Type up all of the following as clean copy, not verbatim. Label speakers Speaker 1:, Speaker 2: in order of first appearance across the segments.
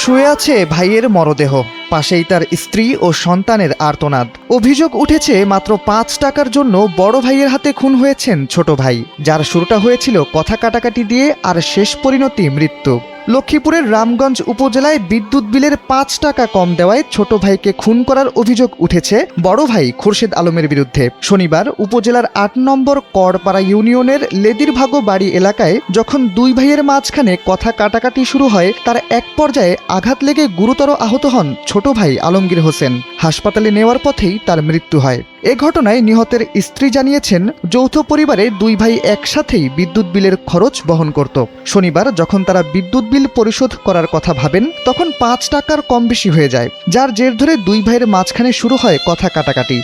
Speaker 1: শুয়ে আছে ভাইয়ের মরদেহ, পাশেই তার স্ত্রী ও সন্তানের আর্তনাদ। অভিযোগ উঠেছে মাত্র ৫ টাকার জন্য বড় ভাইয়ের হাতে খুন হয়েছেন ছোট ভাই, যার শুরুটা হয়েছিল কথা কাটাকাটি দিয়ে আর শেষ পরিণতি মৃত্যু। লক্ষ্মীপুরের রামগঞ্জ উপজেলায় বিদ্যুৎ বিলের ৫ টাকা কম দেওয়ায় ছোট ভাইকে খুন করার অভিযোগ উঠেছে বড় ভাই খুরশেদ আলমের বিরুদ্ধে। শনিবার উপজেলার ৮ নম্বর করপাড়া ইউনিয়নের লেদিরভাগো বাড়ি এলাকায় যখন দুই ভাইয়ের মাঝখানে কথা কাটাকাটি শুরু হয়, তার এক পর্যায়ে আঘাত লেগে গুরুতর আহত হন ছোট ভাই আলমগীর হোসেন। হাসপাতালে নেওয়ার পথেই তার মৃত্যু হয়। এ ঘটনায় নিহতের স্ত্রী জানিয়েছেন, যৌথ পরিবারে দুই ভাই একসাথেই বিদ্যুৎ বিলের খরচ বহন করত। শনিবার যখন তারা বিদ্যুৎ বিল পরিশোধ করার কথা ভাবেন, তখন ৫ টাকার কম বেশি হয়ে যায়, যার জের ধরে দুই ভাইয়ের মাঝখানে শুরু হয় কথা কাটাকাটি।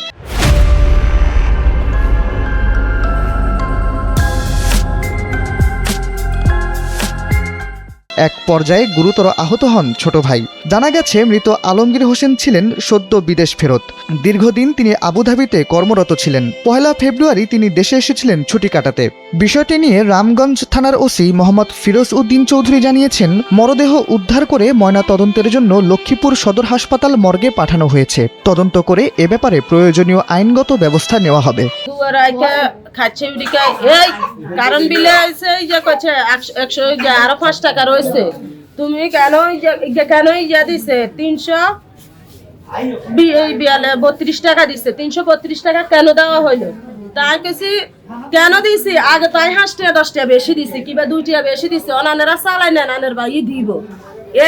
Speaker 1: এক পর্যায়ে গুরুতর আহত হন ছোট ভাই। জানা গেছে, মৃত আলমগীর হোসেন ছিলেন সদ্য বিদেশ ফেরত। দীর্ঘদিন তিনি আবুধাবিতে কর্মরত ছিলেন। ১ ফেব্রুয়ারি তিনি দেশে এসেছিলেন ছুটি কাটাতে। বিষয়টি নিয়ে রামগঞ্জ থানার ওসি মোহাম্মদ ফিরোজ উদ্দিন চৌধুরী জানিয়েছেন, মরদেহ উদ্ধার করে ময়না তদন্তের জন্য লক্ষ্মীপুর সদর হাসপাতাল মর্গে পাঠানো হয়েছে। তদন্ত করে এ ব্যাপারে প্রয়োজনীয় আইনগত ব্যবস্থা নেওয়া হবে।
Speaker 2: খাচ্ছে এই কারণ বিলে আছে যে কচ্ছে 100 আরো 5 টাকা রয়েছে, তুমি কেন কেন ইয়া দিছে 332 টাকা দিছে, 332 টাকা কেন দেওয়া হইলো? তাই কেছি কেন দিছি, আগে তাই 5 টাকা 10 টাকা বেশি দিছি কিংবা 2 টাকা বেশি দিছি, অনানেরা চালাই না, নানের ভাই দিব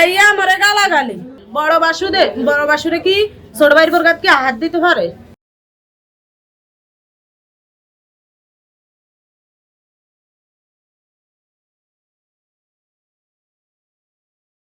Speaker 2: এই আমারে গালাগালি। বড় বাসুরে কি ছোট ভাইয়ের বরগাত কি হাত দিতে পারে?